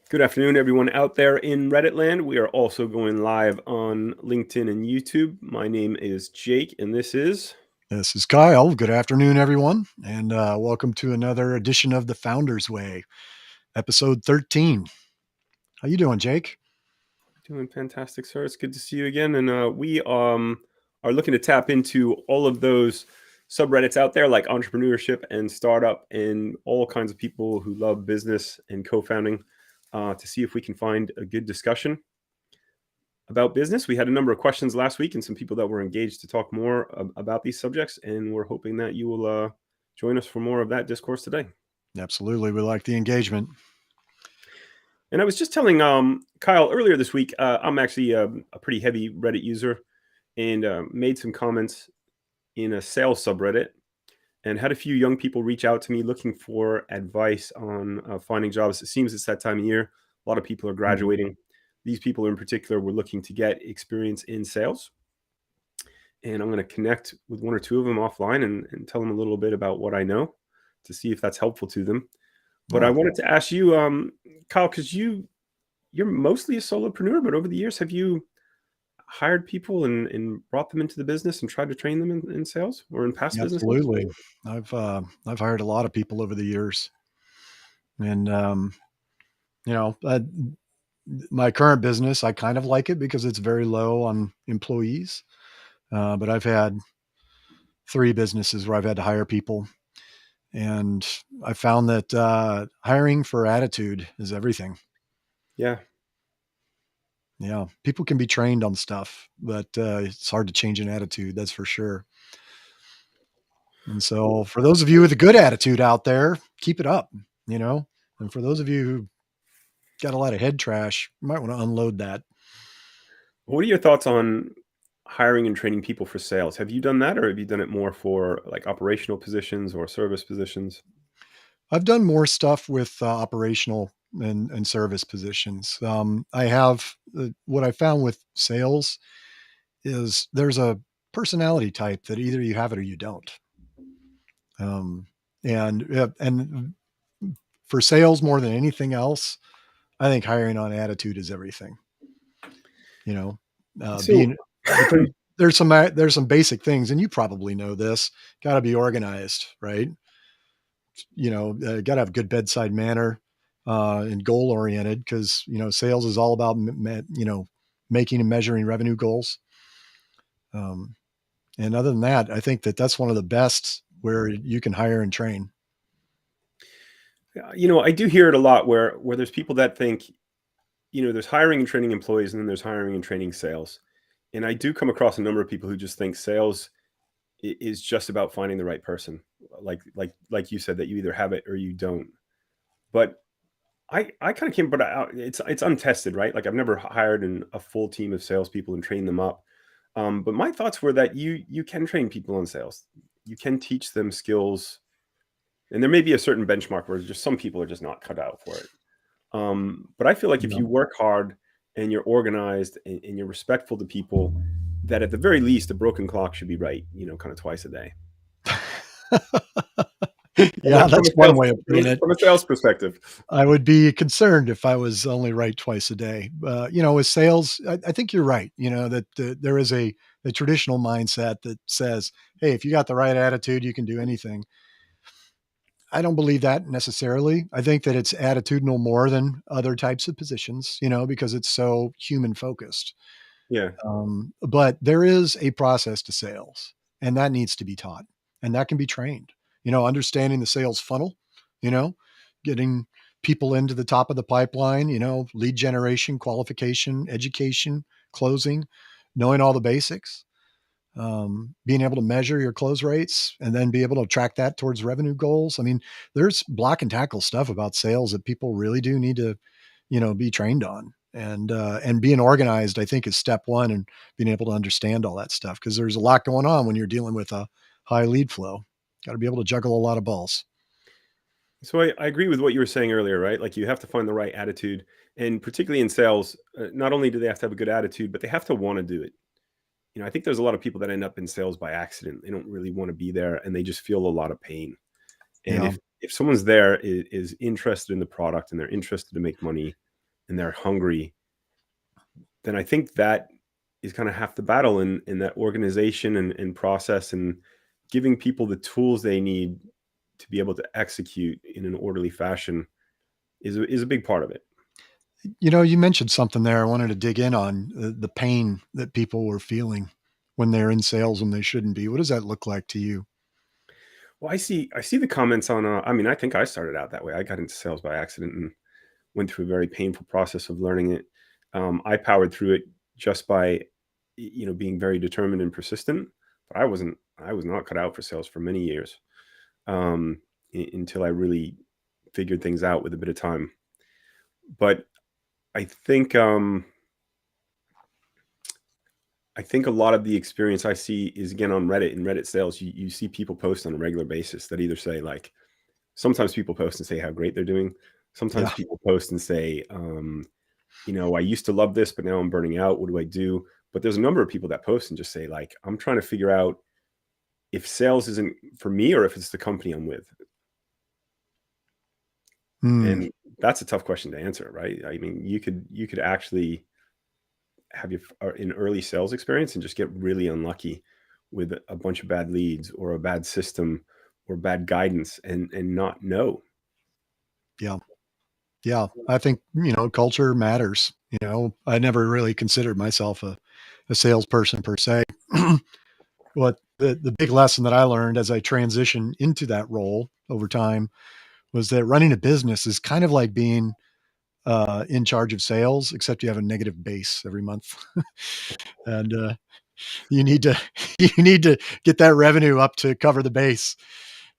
Good afternoon, everyone out there in Reddit land. We are also going live on LinkedIn and YouTube. My name is Jake, and this is. This is Kyle. Good afternoon, everyone, and welcome to another edition of the Founder's Way, episode 13. How you doing, Jake? Doing fantastic, sir. It's good to see you again. And we are looking to tap into all of those subreddits out there, like entrepreneurship and startup, and all kinds of people who love business and co-founding, to see if we can find a good discussion about business. We had a number of questions last week, and some people that were engaged to talk more about these subjects, and we're hoping that you will join us for more of that discourse today. Absolutely. We like the engagement. And I was just telling Kyle earlier this week, I'm actually a pretty heavy Reddit user, and made some comments in a sales subreddit, and had a few young people reach out to me looking for advice on finding jobs. It seems it's that time of year. A lot of people are Mhm. graduating. These people in particular were looking to get experience in sales. And I'm going to connect with one or two of them offline and tell them a little bit about what I know to see if that's helpful to them. But I Oh, wanted to ask you, Kyle, because you're mostly a solopreneur, but over the years, have you hired people and brought them into the business and tried to train them in sales or in past businesses? absolutely. I've hired a lot of people over the years, and you know, my current business, I kind of like it because it's very low on employees. But I've had three businesses where I've had to hire people, and I found that hiring for attitude is everything. Yeah. Yeah, people can be trained on stuff, but it's hard to change an attitude. That's for sure. And so, for those of you with a good attitude out there, keep it up. You know, and for those of you who got a lot of head trash, you might want to unload that. What are your thoughts on hiring and training people for sales? Have you done that, or have you done it more for like operational positions or service positions? I've done more stuff with operational and service positions. I have what I found with sales is there's a personality type that either you have it or you don't. Um, and for sales more than anything else, I think hiring on attitude is everything. You know, So, being but there's some basic things, and you probably know this. Got to be organized, right? Got to have good bedside manner and goal oriented because sales is all about making and measuring revenue goals. Um, and other than that, I think that that's one of the best where you can hire and train. I do hear it a lot where there's people that think, there's hiring and training employees, and then there's hiring and training sales. And I do come across a number of people who just think sales is just about finding the right person. Like you said, that you either have it or you don't. But I kind of came, but it's untested, right? Like I've never hired a full team of salespeople and trained them up. But my thoughts were that you can train people on sales. You can teach them skills, and there may be a certain benchmark where just some people are just not cut out for it. But I feel like if You you work hard and you're organized and you're respectful to people, that at the very least, a broken clock should be right, kind of twice a day. know? Yeah, From that's a one sales way of putting it. from a sales perspective. I would be concerned if I was only right twice a day. With sales, I think you're right. That there is a traditional mindset that says, "Hey, if you got the right attitude, you can do anything." I don't believe that necessarily. I think that it's attitudinal more than other types of positions, because it's so human focused. Yeah. But there is a process to sales, and that needs to be taught, and that can be trained. Understanding the sales funnel, you know, getting people into the top of the pipeline, lead generation, qualification, education, closing, knowing all the basics, being able to measure your close rates and then be able to track that towards revenue goals. I mean, there's block and tackle stuff about sales that people really do need to, be trained on. And being organized, I think, is step one, and being able to understand all that stuff because there's a lot going on when you're dealing with a high lead flow. Got to be able to juggle a lot of balls. So I agree with what you were saying earlier, right? Like you have to find the right attitude, and particularly in sales, not only do they have to have a good attitude, but they have to want to do it. I think there's a lot of people that end up in sales by accident. They don't really want to be there, and they just feel a lot of pain. And Yeah. if someone's there is interested in the product and they're interested to make money, and they're hungry, then I think that is kind of half the battle in that organization and process, and giving people the tools they need to be able to execute in an orderly fashion is a big part of it. You mentioned something there I wanted to dig in on, the pain that people were feeling when they're in sales when they shouldn't be. What does that look like to you? Well, I see the comments on. I mean, I think I started out that way. I got into sales by accident and went through a very painful process of learning it. I powered through it just by, being very determined and persistent. But I was not cut out for sales for many years, until I really figured things out with a bit of time. But I think, I think a lot of the experience I see is again on Reddit and Reddit sales. You see people post on a regular basis that either say like, sometimes people post and say how great they're doing. Sometimes Yeah. people post and say, I used to love this, but now I'm burning out. What do I do? But there's a number of people that post and just say, like, I'm trying to figure out if sales isn't for me or if it's the company I'm with. Mm, And that's a tough question to answer, right? I mean, you could actually have an early sales experience and just get really unlucky with a bunch of bad leads or a bad system or bad guidance and not know. yeah. Yeah. I think, culture matters. I never really considered myself a salesperson per se. What the big lesson that I learned as I transitioned into that role over time was that running a business is kind of like being in charge of sales, except you have a negative base every month. And you need to you need to get that revenue up to cover the base,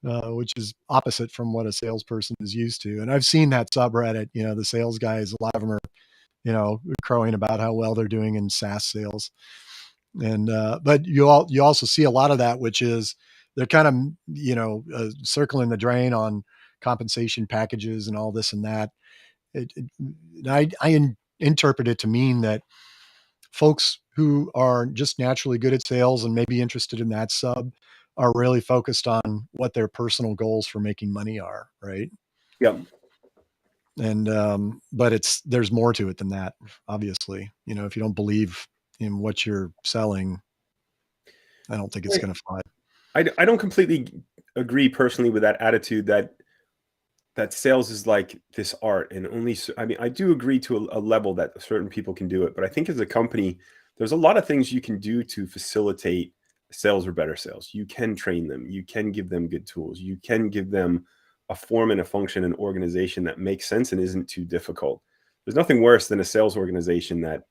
which is opposite from what a salesperson is used to. And I've seen that subreddit. The sales guys, a lot of them are crowing about how well they're doing in SaaS sales. And but you also see a lot of that, which is they're kind of circling the drain on compensation packages and all this and that. I interpret it to mean that folks who are just naturally good at sales and maybe interested in that sub are really focused on what their personal goals for making money are, right? Yeah. And but there's more to it than that, obviously. If you don't believe in what you're selling, I don't think it's going to fly. I don't completely agree personally with that attitude that sales is like this art and I mean, I do agree to a level that certain people can do it, but I think as a company, there's a lot of things you can do to facilitate sales or better sales. You can train them, you can give them good tools, you can give them a form and a function and organization that makes sense and isn't too difficult. There's nothing worse than a sales organization that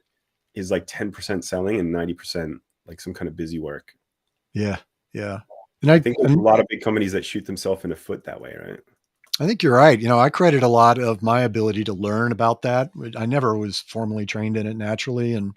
is like 10% selling and 90% like some kind of busy work. Yeah, yeah. I think there's a lot of big companies that shoot themselves in the foot that way, right? I think you're right. I credit a lot of my ability to learn about that. I never was formally trained in it naturally, and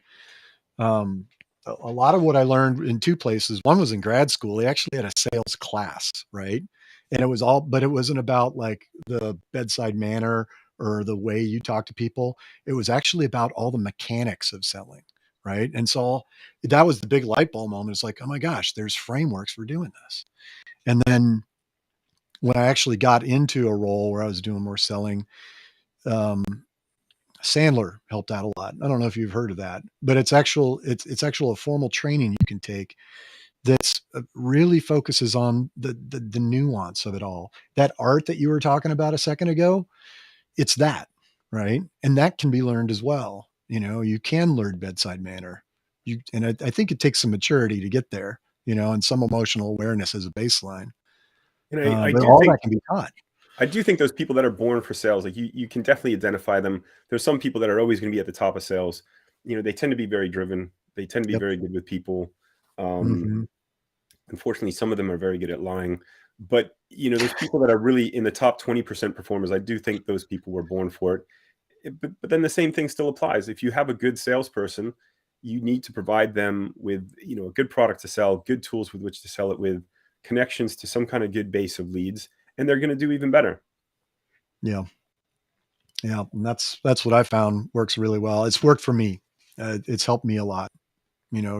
Um, a lot of what I learned in 2 places. One was in grad school. They actually had a sales class, right? And but it wasn't about like the bedside manner or the way you talk to people. It was actually about all the mechanics of selling, right? And so that was the big light bulb moment. It's like, oh my gosh, there's frameworks for doing this. And then when I actually got into a role where I was doing more selling, um, Sandler helped out a lot. I don't know if you've heard of that, but it's actual a formal training you can take that's really focuses on the nuance of it all. That art that you were talking about a second ago, it's that, right? And that can be learned as well. You can learn bedside manner. I think it takes some maturity to get there, and some emotional awareness as a baseline. And I But do all think that can be taught. those people that are born for sales, like you can definitely identify them. There's some people that are always going to be at the top of sales. They tend to be very driven. They tend to be Yep. very good with people. Um, Hmm. Unfortunately, some of them are very good at lying. But those people that are really in the top 20% performers, I do think those people were born for it. But then the same thing still applies. If you have a good salesperson, you need to provide them with a good product to sell, good tools with which to sell it with, connections to some kind of good base of leads, and they're going to do even better. Yeah. Yeah, and that's what I found works really well. It's worked for me. It's helped me a lot,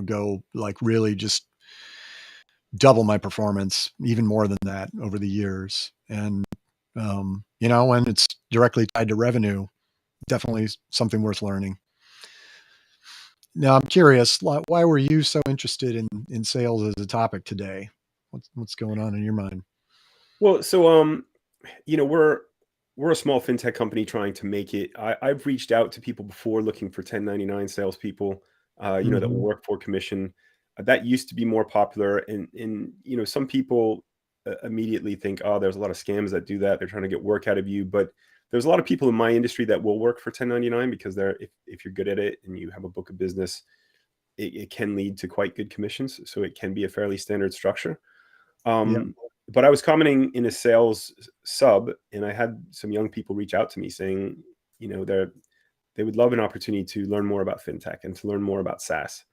go like really just double my performance, even more than that over the years. And when it's directly tied to revenue, definitely something worth learning. Now, I'm curious, why were you so interested in sales as a topic today? What's going on in your mind? Well, so you know, we're a small fintech company trying to make it. I've reached out to people before looking for 1099 salespeople, you know, that will Hmm. work for commission. That used to be more popular, and you know, some people immediately think, oh, there's a lot of scams that do that. They're trying to get work out of you, but there's a lot of people in my industry that will work for 1099 because if you're good at it and you have a book of business, it can lead to quite good commissions. So it can be a fairly standard structure. Yeah. But I was commenting in a sales sub, and I had some young people reach out to me saying, you know, they would love an opportunity to learn more about fintech and to learn more about SaaS.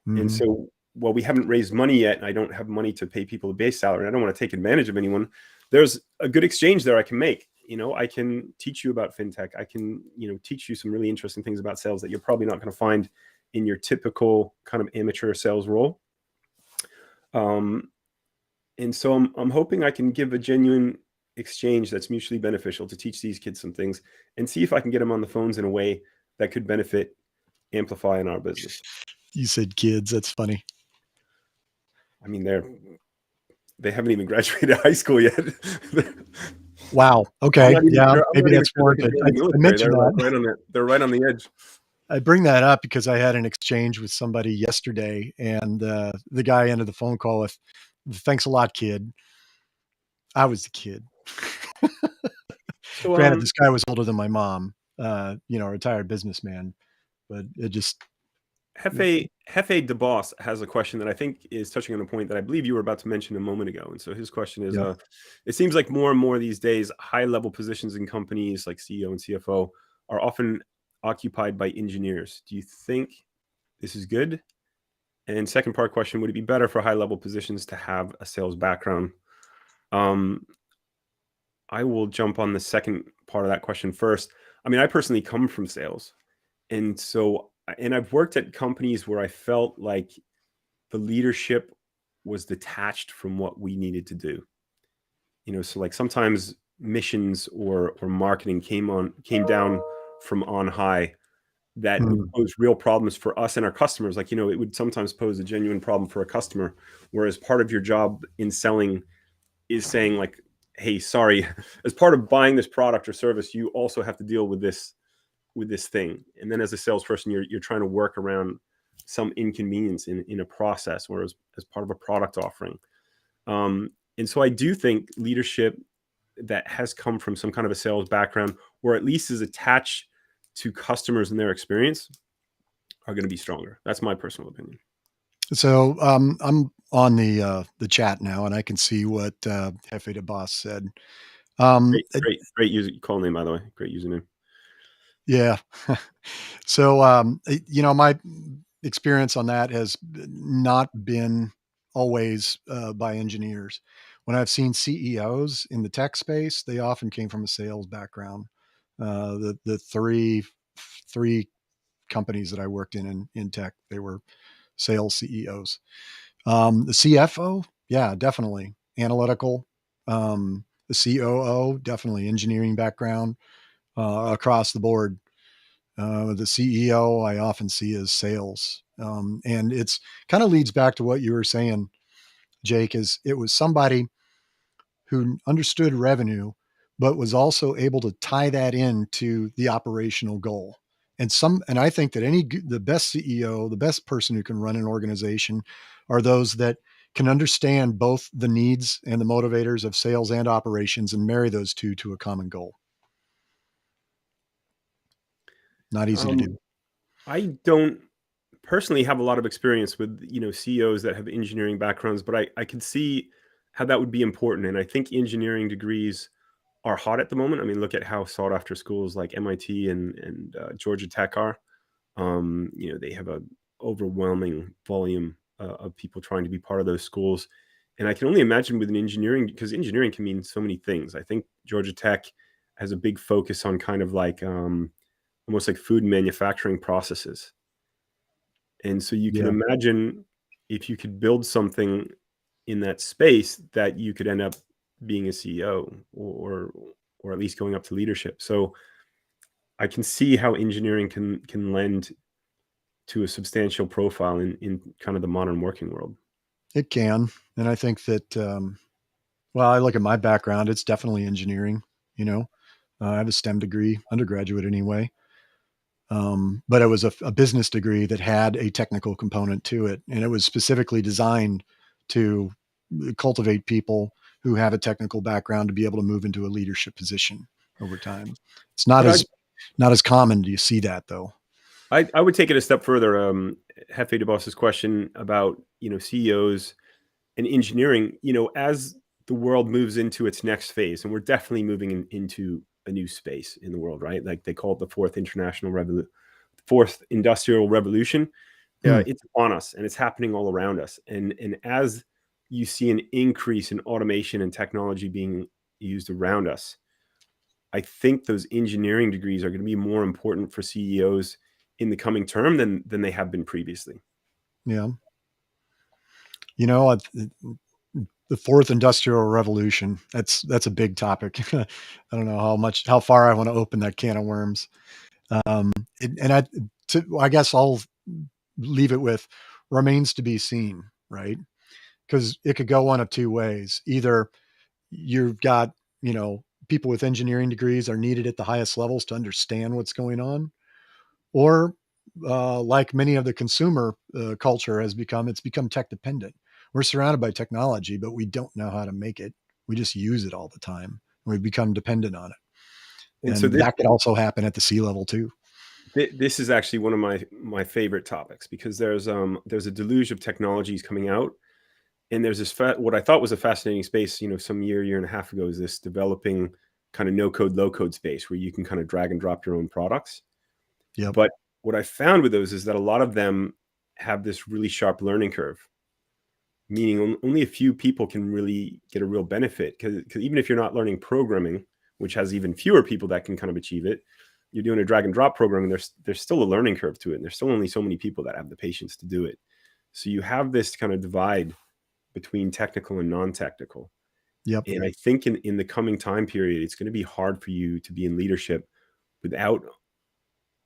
And Hmm. so, while we haven't raised money yet, and I don't have money to pay people a base salary, and I don't want to take advantage of anyone. There's a good exchange there I can make. You know, I can teach you about fintech. I can, you know, teach you some really interesting things about sales that you're probably not going to find in your typical kind of amateur sales role. Um, and so I'm hoping I can give a genuine exchange that's mutually beneficial to teach these kids some things and see if I can get them on the phones in a way that could benefit Amplify in our business. You said kids. That's funny. I mean, they haven't even graduated high school yet. Wow. Okay. Yeah. I'm Maybe not even that's sure they could warranted. join I, the I military. mentioned They're like that. they're right on the edge. I bring that up because I had an exchange with somebody yesterday, and the guy ended the phone call with, "Thanks a lot, kid." I was the kid. So Granted, this guy was older than my mom, a retired businessman, but it just, Hefe DeBoss has a question that I think is touching on a point that I believe you were about to mention a moment ago. And so his question is, yeah. it seems like more and more these days, high level positions in companies like CEO and CFO are often occupied by engineers. Do you think this is good? And second part question, would it be better for high level positions to have a sales background? Um, I will jump on the second part of that question first. I mean, I personally come from sales. And so, and I've worked at companies where I felt like the leadership was detached from what we needed to do. You know, so like sometimes missions or marketing came down from on high that would Mm. pose real problems for us and our customers. Like, you know, it would sometimes pose a genuine problem for a customer, whereas part of your job in selling is saying like, hey, sorry, as part of buying this product or service, you also have to deal with this thing. And then as a salesperson, you're trying to work around some inconvenience in a process or as part of a product offering. And so I do think leadership that has come from some kind of a sales background or at least is attached to customers and their experience are going to be stronger. That's my personal opinion. So I'm on the chat now, and I can see what Hefe de Boss said. Great user call name, by the way. Great username. Yeah. So, my experience on that has not been always by engineers. When I've seen CEOs in the tech space, they often came from a sales background. The three companies that I worked in tech, they were sales CEOs. The CFO, yeah, definitely analytical. The COO, definitely engineering background across the board. The CEO I often see as sales. And it's kind of leads back to what you were saying, Jake, is it was somebody who understood revenue, but was also able to tie that into the operational goal. And I think that the best CEO, the best person who can run an organization are those that can understand both the needs and the motivators of sales and operations and marry those two to a common goal. Not easy to Um, do. I don't personally have a lot of experience with, you know, CEOs that have engineering backgrounds, but I could see how that would be important. And I think engineering degrees are hot at the moment. I mean, look at how sought after schools like MIT and Georgia Tech are. You know, they have a overwhelming volume of people trying to be part of those schools. And I can only imagine with an engineering, because engineering can mean so many things. I think Georgia Tech has a big focus on kind of like almost like food manufacturing processes. And so you can Yeah. imagine if you could build something in that space that you could end up being a CEO or at least going up to leadership. So I can see how engineering can lend to a substantial profile in kind of the modern working world. It can. And I think that, well, I look at my background, it's definitely engineering, you know. I have a STEM degree, undergraduate anyway. But it was a business degree that had a technical component to it. And it was specifically designed to cultivate people who have a technical background to be able to move into a leadership position over time. It's But not as common do you see that though. I would take it a step further. Hefe de Boss's question about CEOs and engineering. As the world moves into its next phase, and we're definitely moving into a new space in the world, right? Like they call it the fourth industrial revolution. Hmm. It's on us, and it's happening all around us. And as you see an increase in automation and technology being used around us, I think those engineering degrees are going to be more important for CEOs in the coming term than they have been previously. Yeah. You know, the fourth industrial revolution, that's a big topic. I don't know how far I want to open that can of worms. Um, and I guess I'll leave it with remains to be seen, right? Because it could go one of two ways. Either you've got, people with engineering degrees are needed at the highest levels to understand what's going on, or like many of the consumer culture has become, it's become tech dependent. We're surrounded by technology, but we don't know how to make it. We just use it all the time. And we become dependent on it. And so And that could also happen at the C level too. this is actually one of my favorite topics, because there's a deluge of technologies coming out, and there's what I thought was a fascinating space. Some year and a half ago, is this developing kind of no code, low code space where you can kind of drag and drop your own products. Yep. But what I found with those is that a lot of them have this really sharp learning curve, meaning only a few people can really get a real benefit. Because even if you're not learning programming, which has even fewer people that can kind of achieve it, you're doing a drag and drop programming. There's still a learning curve to it, and there's still only so many people that have the patience to do it. So you have this kind of divide between technical and non-technical. Yep. And I think in the coming time period, it's going to be hard for you to be in leadership without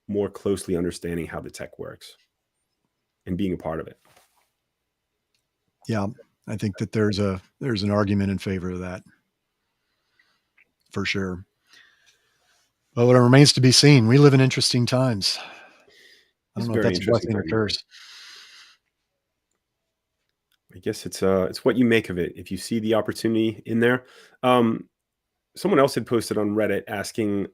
more closely understanding how the tech works and being a part of it. Yeah. I think that there's an argument in favor of that for sure. But what remains to be seen. We live in interesting times. I It's don't a know if very that's a interesting blessing or time. curse. I guess it's what you make of it. If you see the opportunity in there. Someone else had posted on Reddit asking,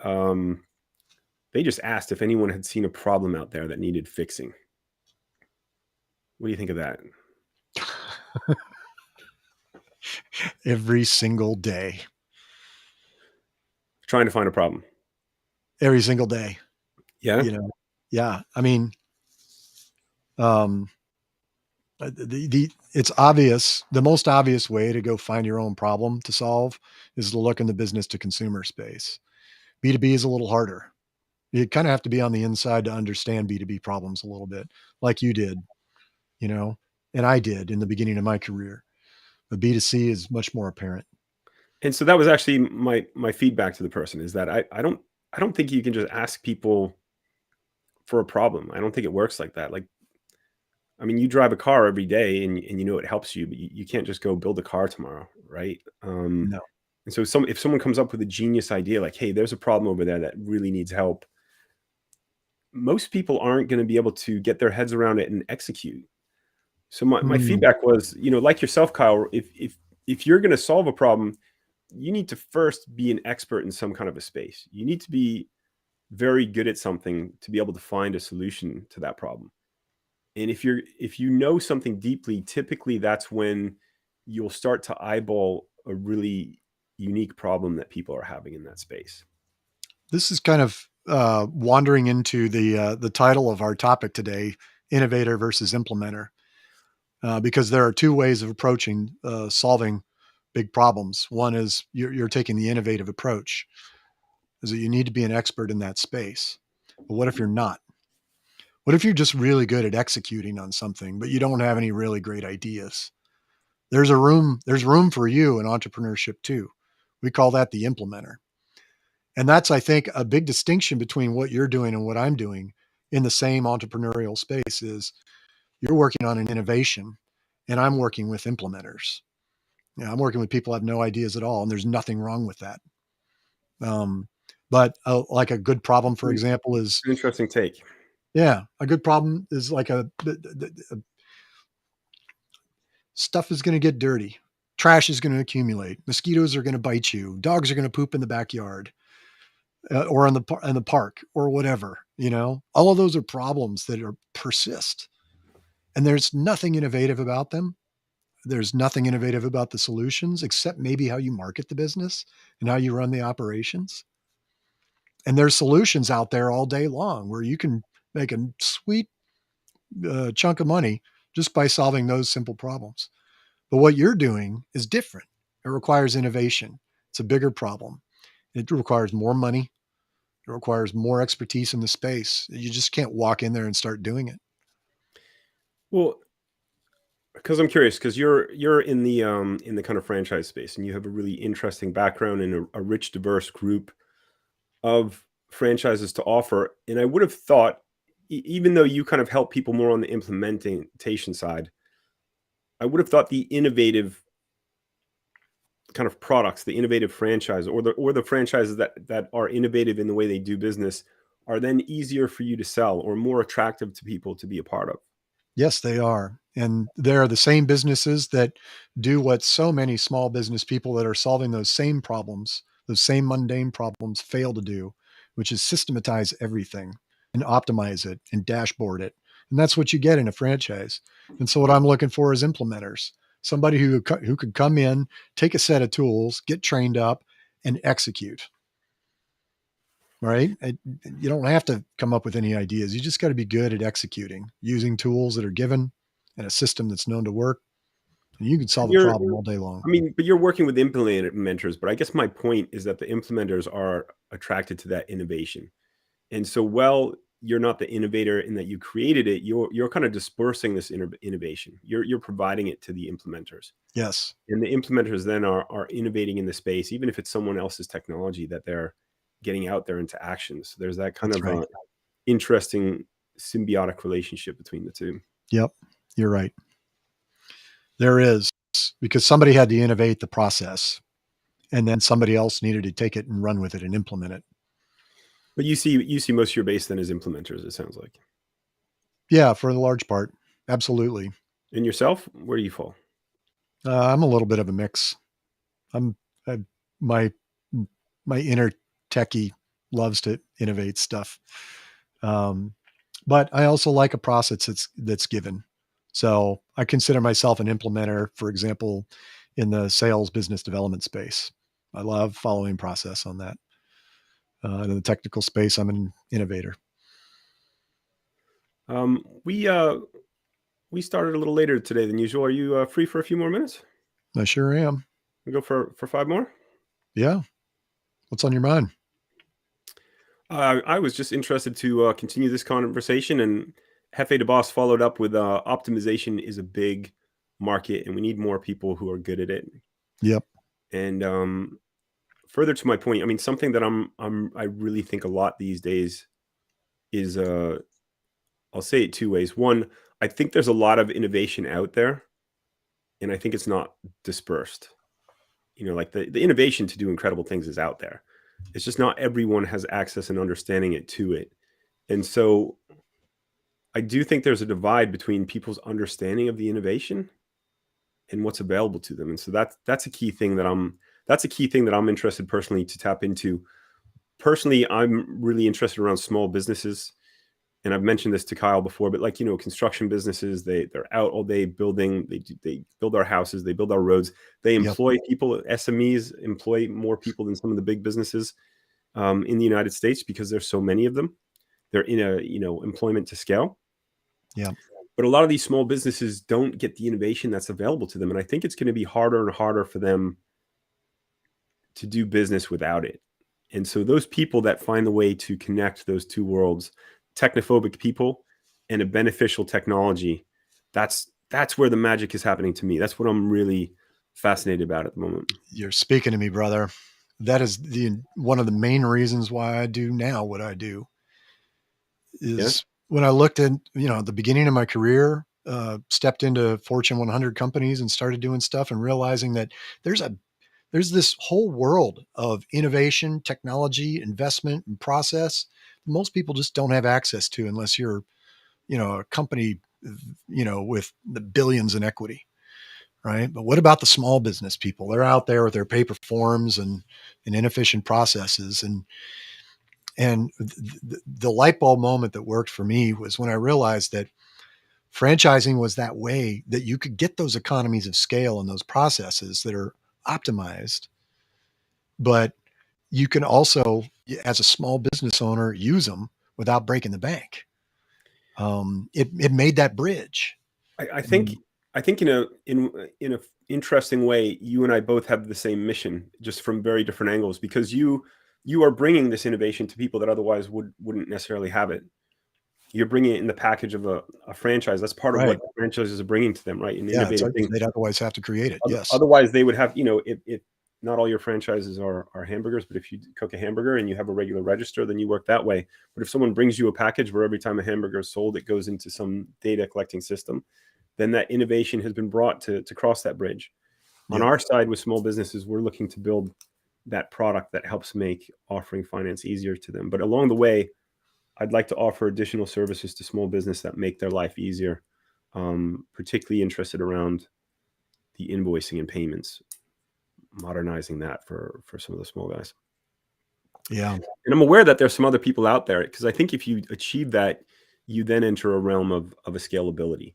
they just asked if anyone had seen a problem out there that needed fixing. What do you think of that? Every single day. Trying to find a problem. Every single day. Yeah. You know. Yeah. I mean, um, the it's obvious. The most obvious way to go find your own problem to solve is to look in the business to consumer space. B2B is a little harder. You kind of have to be on the inside to understand B2B problems a little bit, like you did, you know, and I did in the beginning of my career. But B2C is much more apparent. And so that was actually my feedback to the person, is that I don't think you can just ask people for a problem. I don't think it works like that. Like, I mean, you drive a car every day, and it helps you, but you can't just go build a car tomorrow, right? No. And so if someone comes up with a genius idea, like, hey, there's a problem over there that really needs help, most people aren't going to be able to get their heads around it and execute. So my Mm, feedback was, like yourself, Kyle, if you're going to solve a problem, you need to first be an expert in some kind of a space. You need to be very good at something to be able to find a solution to that problem. And if you know something deeply, typically that's when you'll start to eyeball a really unique problem that people are having in that space. this is kind of wandering into the title of our topic today: innovator versus implementer, because there are two ways of approaching solving big problems. One is you're taking the innovative approach, is that you need to be an expert in that space. But what if you're not? What if you're just really good at executing on something, but you don't have any really great ideas? There's room for you in entrepreneurship too. We call that the implementer. And that's, I think, a big distinction between what you're doing and what I'm doing in the same entrepreneurial space is you're working on an innovation and I'm working with implementers. I'm working with people who have no ideas at all, and there's nothing wrong with that. Um, but like a good problem, for An example, is interesting take. yeah, a good problem is like stuff is going to get dirty, trash is going to accumulate, mosquitoes are going to bite you, dogs are going to poop in the backyard or in the park or whatever. All of those are problems that are persist, and there's nothing innovative about them. There's nothing innovative about the solutions except maybe how you market the business and how you run the operations. And there's solutions out there all day long where you can make a sweet chunk of money just by solving those simple problems. But what you're doing is different. It requires innovation. It's a bigger problem. It requires more money. It requires more expertise in the space. You just can't walk in there and start doing it. Well, because I'm curious, because you're in the kind of franchise space, and you have a really interesting background and a rich, diverse group of franchises to offer. And I would have thought, even though you kind of help people more on the implementation side, I would have thought the innovative kind of products, the innovative franchise, or the franchises that are innovative in the way they do business, are then easier for you to sell or more attractive to people to be a part of. Yes, they are. And they're the same businesses that do what so many small business people that are solving those same mundane problems fail to do, which is systematize everything and optimize it and dashboard it. And that's what you get in a franchise. And so what I'm looking for is implementers, somebody who could come in, take a set of tools, get trained up and execute, right? You don't have to come up with any ideas. You just got to be good at executing using tools that are given and a system that's known to work. And you can solve a You're problem all day long. I mean, but you're working with implementers, but I guess my point is that the implementers are attracted to that innovation. And so, well, you're not the innovator in that you created it, you're kind of dispersing this innovation. You're providing it to the implementers. Yes, And the implementers then are innovating in the space, even if it's someone else's technology that they're getting out there into action. So there's that kind that's of right. interesting symbiotic relationship between the two. Yep, you're right. There is, because somebody had to innovate the process and then somebody else needed to take it and run with it and implement it. But you see most of your base then as implementers, it sounds like. Yeah, for the large part. Absolutely. And yourself, where do you fall? I'm a little bit of a mix. I'm I, my my inner techie loves to innovate stuff. Um, but I also like a process that's given. So I consider myself an implementer, for example, in the sales business development space. I love following process on that. In the technical space, I'm an innovator. Um, we uh, we started a little later today than usual. Are you free for a few more minutes? I sure am. We go for five more. Yeah. What's on your mind? I was just interested to continue this conversation, and Hefe de Boss followed up with optimization is a big market, and we need more people who are good at it. Yep. And further to my point, I mean, something that I really think a lot these days is I'll say it two ways. One, I think there's a lot of innovation out there, and I think it's not dispersed. Like the innovation to do incredible things is out there. It's just not everyone has access and understanding it to it. And so I do think there's a divide between people's understanding of the innovation and what's available to them. And so that's a key thing that I'm interested personally to tap into. Personally, I'm really interested around small businesses. And I've mentioned this to Kyle before, but like, construction businesses, they're out all day building, they build our houses, they build our roads, they Yep. employ people. SMEs employ more people than some of the big businesses in the United States because there's so many of them. They're in a, employment to scale. Yep. But a lot of these small businesses don't get the innovation that's available to them. And I think it's going to be harder and harder for them to do business without it. And so those people that find the way to connect those two worlds, technophobic people and a beneficial technology, that's where the magic is happening to me. That's what I'm really fascinated about at the moment. You're speaking to me, brother. that is the one of the main reasons why I do now what I do Yeah. is when I looked at, the beginning of my career, stepped into Fortune 100 companies and started doing stuff and realizing that there's a there's this whole world of innovation, technology, investment, and process most people just don't have access to unless you're, a company, with the billions in equity, right? But what about the small business people? They're out there with their paper forms and inefficient processes, and the light bulb moment that worked for me was when I realized that franchising was that way that you could get those economies of scale and those processes that are optimized, but you can also, as a small business owner, use them without breaking the bank. It made that bridge. I think And I think in a interesting way, you and I both have the same mission, just from very different angles. Because you are bringing this innovation to people that otherwise wouldn't necessarily have it. You're bringing it in the package of a franchise. That's part of right, what the franchises are bringing to them, right? An yeah, it's innovative like thing. they'd otherwise have to create it. Yes, Otherwise, they would have, if not all your franchises are hamburgers, but if you cook a hamburger and you have a regular register, then you work that way. But if someone brings you a package where every time a hamburger is sold, it goes into some data collecting system, then that innovation has been brought to cross that bridge. On yep, our side with small businesses, we're looking to build that product that helps make offering finance easier to them. But along the way, I'd like to offer additional services to small business that make their life easier. Particularly interested around the invoicing and payments, modernizing that for some of the small guys. yeah, And I'm aware that there's some other people out there, because I think if you achieve that, you then enter a realm of a scalability.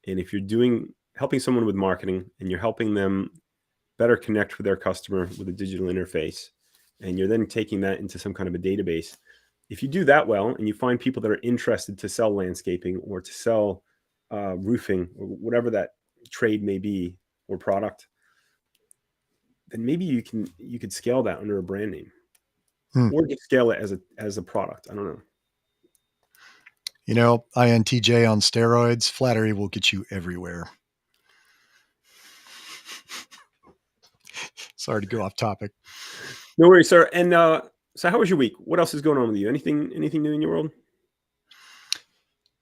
And if you're doing helping someone with marketing and you're helping them better connect with their customer with a digital interface, and you're then taking that into some kind of a database, if you do that well and you find people that are interested to sell landscaping or to sell roofing or whatever that trade may be or product, then maybe you could scale that under a brand name, hmm. or just scale it as a product. I don't know. INTJ on steroids. Flattery will get you everywhere. Sorry to go off topic. No worries, sir. And so, how was your week? What else is going on with you? Anything new in your world?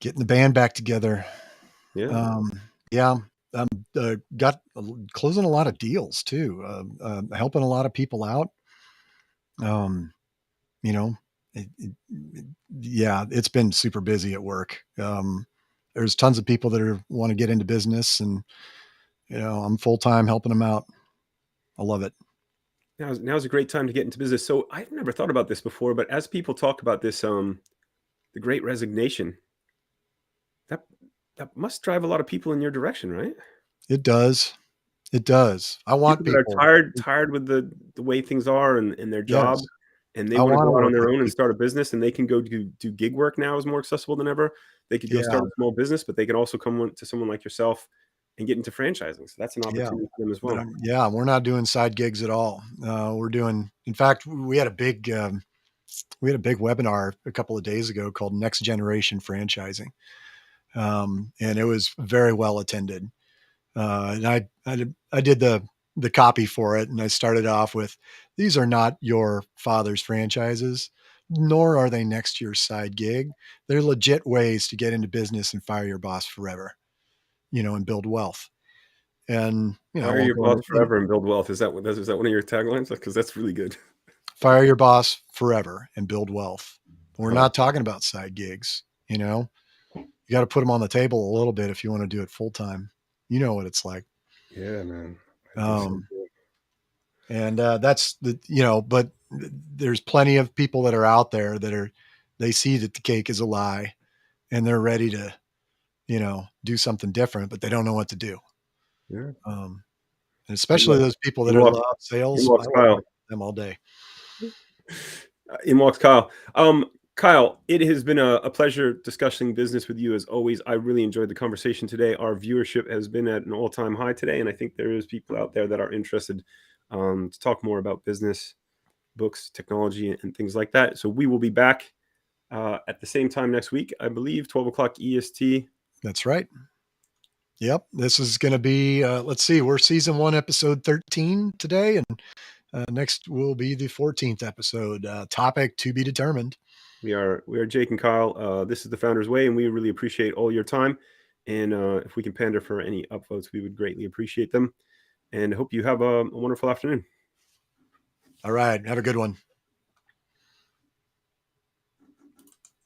Getting the band back together. Yeah. Yeah, got closing a lot of deals too. Helping a lot of people out. Um, you know, yeah, it's been super busy at work. There's tons of people that want to get into business, and I'm full time helping them out. I love it. Now's a great time to get into business. So I've never thought about this before, but as people talk about this, the Great Resignation, that that must drive a lot of people in your direction, right? It does. It does. I want People that are people. tired with the way things are and their Yes, job, and they I want to want to go out on work their with own and people. start a business, and they can go do gig work now is more accessible than ever. They could go Yeah, start a small business, but they can also to someone like yourself and get into franchising. So that's an yeah. opportunity for them as But well. yeah, we're not doing side gigs at all. We're doing. In fact, we had a big webinar a couple of days ago called Next Generation Franchising, and it was very well attended. And I did the copy for it, and I started off with, "These are not your father's franchises, nor are they next year's side gig. They're legit ways to get into business and fire your boss forever, and build wealth." And I Fire won't your go boss into forever and build wealth. Is that one of your taglines? Because that's really good. fire your boss forever and build wealth. We're Huh. not talking about side gigs. You got to put them on the table a little bit if you want to do it full time. You know what it's like. Yeah, man. I think so Um, too. and that's but there's plenty of people that are out there they see that the cake is a lie and they're ready to, do something different, but they don't know what to do. Yeah. And In especially walks, those people in that walks, love in sales. I walks love Kyle. working with them all day. In walks Kyle. Kyle, it has been a pleasure discussing business with you as always. I really enjoyed the conversation today. Our viewership has been at an all-time high today, and I think there is people out there that are interested to talk more about business, books, technology, and things like that. So we will be back at the same time next week, I believe, 12 o'clock EST. That's right. Yep. This is going to be, let's see, we're season 1, episode 13 today. And Next will be the 14th episode. Topic to be determined. We are Jake and Kyle. This is the Founder's Way, and we really appreciate all your time. And if we can pander for any upvotes, we would greatly appreciate them. And hope you have a wonderful afternoon. All right. Have a good one.